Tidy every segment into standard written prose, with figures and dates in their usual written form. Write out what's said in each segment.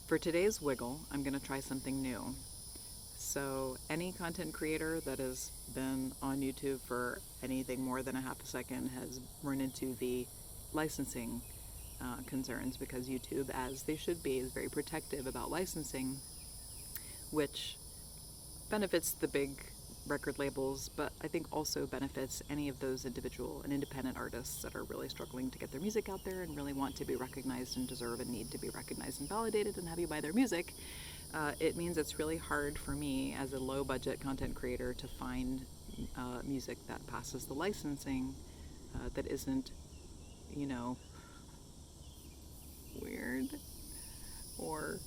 For today's wiggle, I'm going to try something new. So any content creator that has been on YouTube for anything more than a half a second has run into the licensing concerns, because YouTube, as they should be, is very protective about licensing, which benefits the big record labels, but I think also benefits any of those individual and independent artists that are really struggling to get their music out there and really want to be recognized and deserve and need to be recognized and validated and have you buy their music. It means it's really hard for me as a low budget content creator to find music that passes the licensing, that isn't, weird or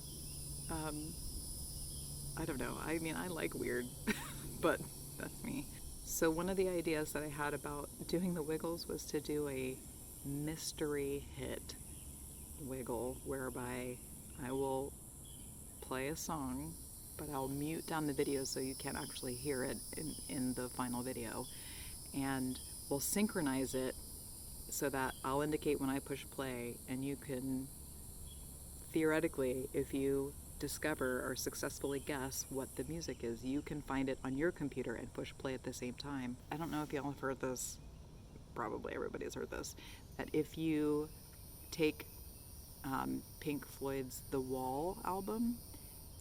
I don't know. I mean, I like weird, but that's me. So one of the ideas that I had about doing the wiggles was to do a mystery hit wiggle, whereby I will play a song, but I'll mute down the video so you can't actually hear it in the final video, and we'll synchronize it so that I'll indicate when I push play, and you can theoretically, if you discover or successfully guess what the music is, you can find it on your computer and push play at the same time. I don't know if y'all have heard this, probably everybody's heard this, that if you take Pink Floyd's The Wall album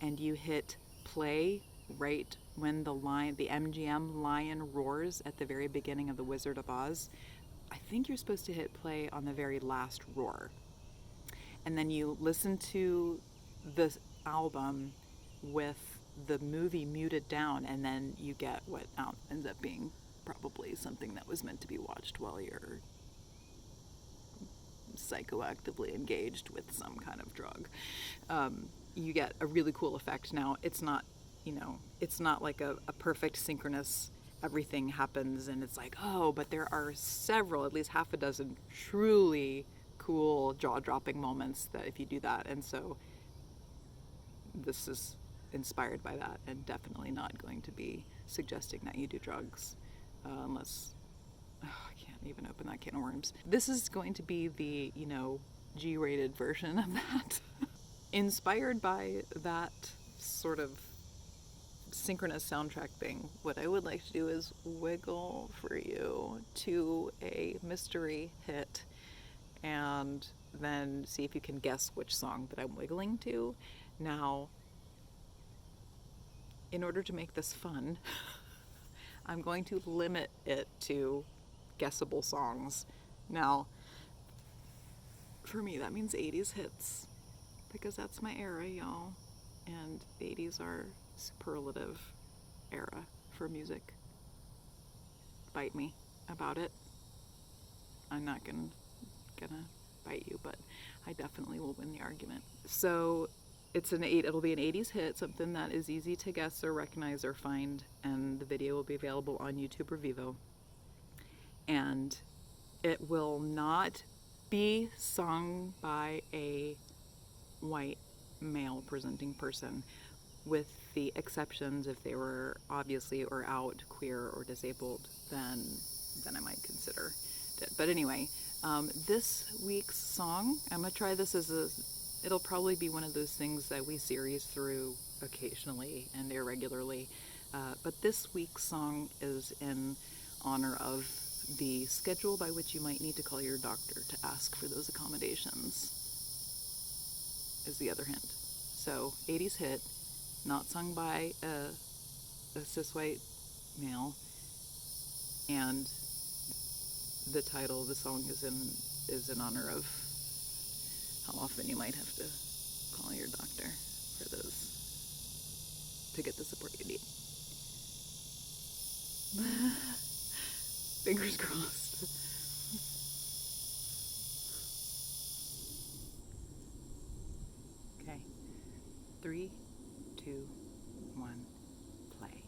and you hit play right when the MGM lion roars at the very beginning of The Wizard of Oz, I think you're supposed to hit play on the very last roar. And then you listen to the album with the movie muted down, and then you get what ends up being probably something that was meant to be watched while you're psychoactively engaged with some kind of drug. You get a really cool effect. Now, it's not like a perfect synchronous everything happens and it's like, oh, but there are several, at least half a dozen truly cool jaw-dropping moments that if you do that. And so this is inspired by that, and definitely not going to be suggesting that you do drugs, unless I can't even open that can of worms. This is going to be the G-rated version of that. Inspired by that sort of synchronous soundtrack thing, what I would like to do is wiggle for you to a mystery hit, and then see if you can guess which song that I'm wiggling to. Now, in order to make this fun, I'm going to limit it to guessable songs. Now, for me, that means 80s hits, because that's my era, y'all. And 80s are superlative era for music. Bite me about it. I'm not gonna bite you, but I definitely will win the argument. So it'll be an 80s hit, something that is easy to guess or recognize or find, and the video will be available on YouTube or Vivo. And it will not be sung by a white male presenting person, with the exceptions if they were obviously or out queer or disabled, then I might consider it. But anyway, this week's song, I'm gonna try this it'll probably be one of those things that we series through occasionally and irregularly, but this week's song is in honor of the schedule by which you might need to call your doctor to ask for those accommodations, is the other hint. So 80s hit, not sung by a cis white male, and the title of the song is in honor of how often you might have to call your doctor to get the support you need. Fingers crossed. Okay. 3, 2, 1, play.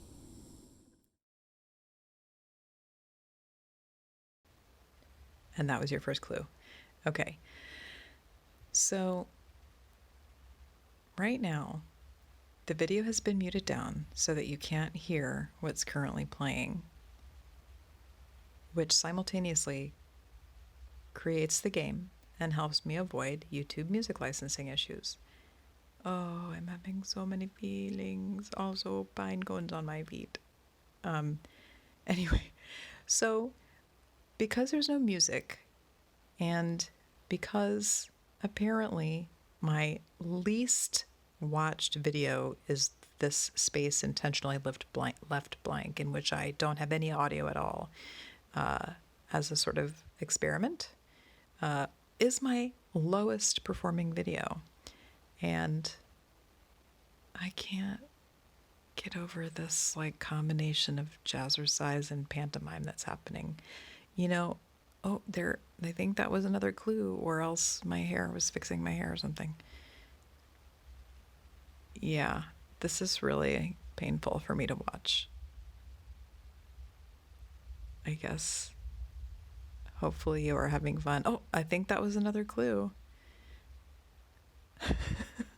And that was your first clue. Okay. So right now, the video has been muted down so that you can't hear what's currently playing, which simultaneously creates the game and helps me avoid YouTube music licensing issues. Oh, I'm having so many feelings. Also, pine cones on my feet. Anyway, so because there's no music, and because apparently my least watched video is this space intentionally left blank in which I don't have any audio at all, as a sort of experiment, is my lowest performing video. And I can't get over this like combination of jazzercise and pantomime that's happening. I think that was another clue, or else my hair was fixing my hair or something. Yeah, this is really painful for me to watch. I guess. Hopefully you are having fun. Oh, I think that was another clue.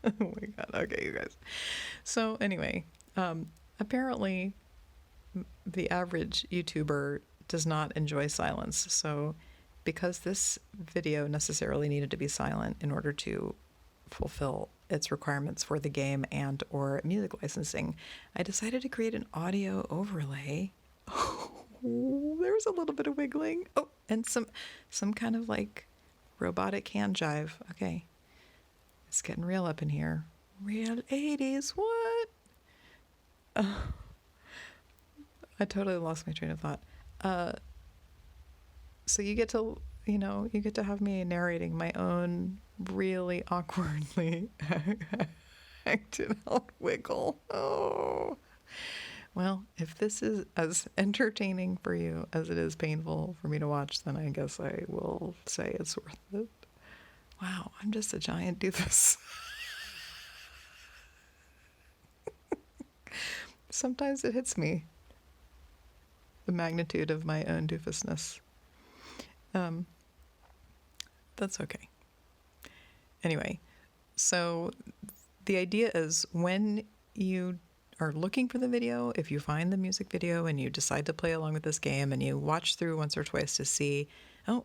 Oh my God. Okay, you guys. So anyway, apparently the average YouTuber does not enjoy silence. So because this video necessarily needed to be silent in order to fulfill its requirements for the game and or music licensing, I decided to create an audio overlay. Oh, there's a little bit of wiggling. Oh, and some kind of like robotic hand jive. Okay. It's getting real up in here. Real 80s. What? I totally lost my train of thought. So you get to have me narrating my own really awkwardly acted out wiggle. Oh. Well, if this is as entertaining for you as it is painful for me to watch, then I guess I will say it's worth it. Wow, I'm just a giant doofus. Sometimes it hits me, the magnitude of my own doofusness. That's okay. Anyway, so the idea is when you are looking for the video, if you find the music video and you decide to play along with this game and you watch through once or twice to see, oh,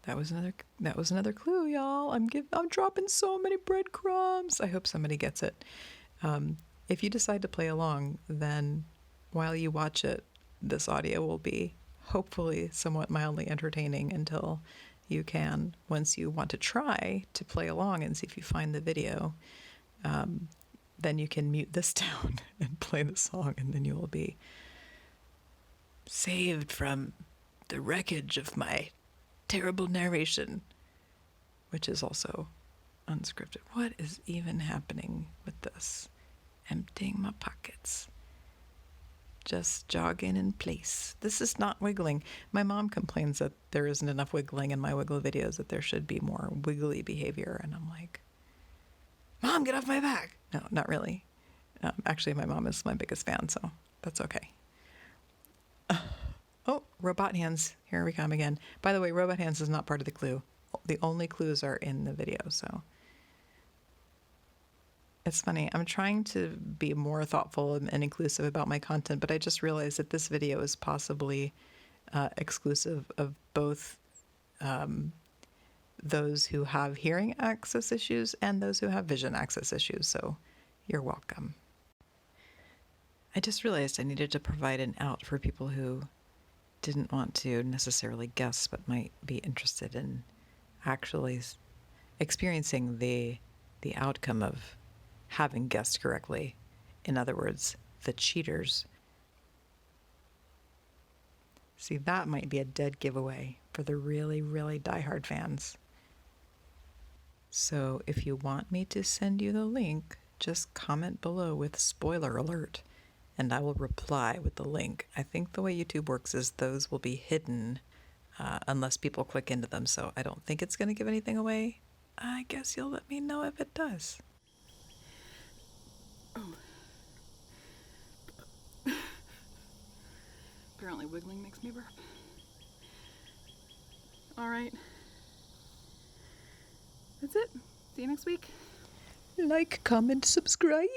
that was another clue, y'all. I'm dropping so many breadcrumbs. I hope somebody gets it. If you decide to play along, then while you watch it, this audio will be hopefully somewhat mildly entertaining until you can, once you want to try to play along and see if you find the video, then you can mute this down and play the song, and then you will be saved from the wreckage of my terrible narration, which is also unscripted. What is even happening with this? Emptying my pockets. Just jogging in place. This is not wiggling. My mom complains that there isn't enough wiggling in my wiggle videos, that there should be more wiggly behavior. And I'm like, Mom, get off my back. No, not really. Actually, my mom is my biggest fan, so that's okay. Oh, robot hands. Here we come again. By the way, robot hands is not part of the clue. The only clues are in the video, so. It's funny. I'm trying to be more thoughtful and inclusive about my content, but I just realized that this video is possibly exclusive of both those who have hearing access issues and those who have vision access issues, so you're welcome. I just realized I needed to provide an out for people who didn't want to necessarily guess but might be interested in actually experiencing the outcome of having guessed correctly. In other words, the cheaters. See, that might be a dead giveaway for the really, really diehard fans. So if you want me to send you the link, just comment below with spoiler alert, and I will reply with the link. I think the way YouTube works is those will be hidden unless people click into them, so I don't think it's going to give anything away. I guess you'll let me know if it does. Apparently wiggling makes me burp. All right. That's it. See you next week. Like, comment, subscribe.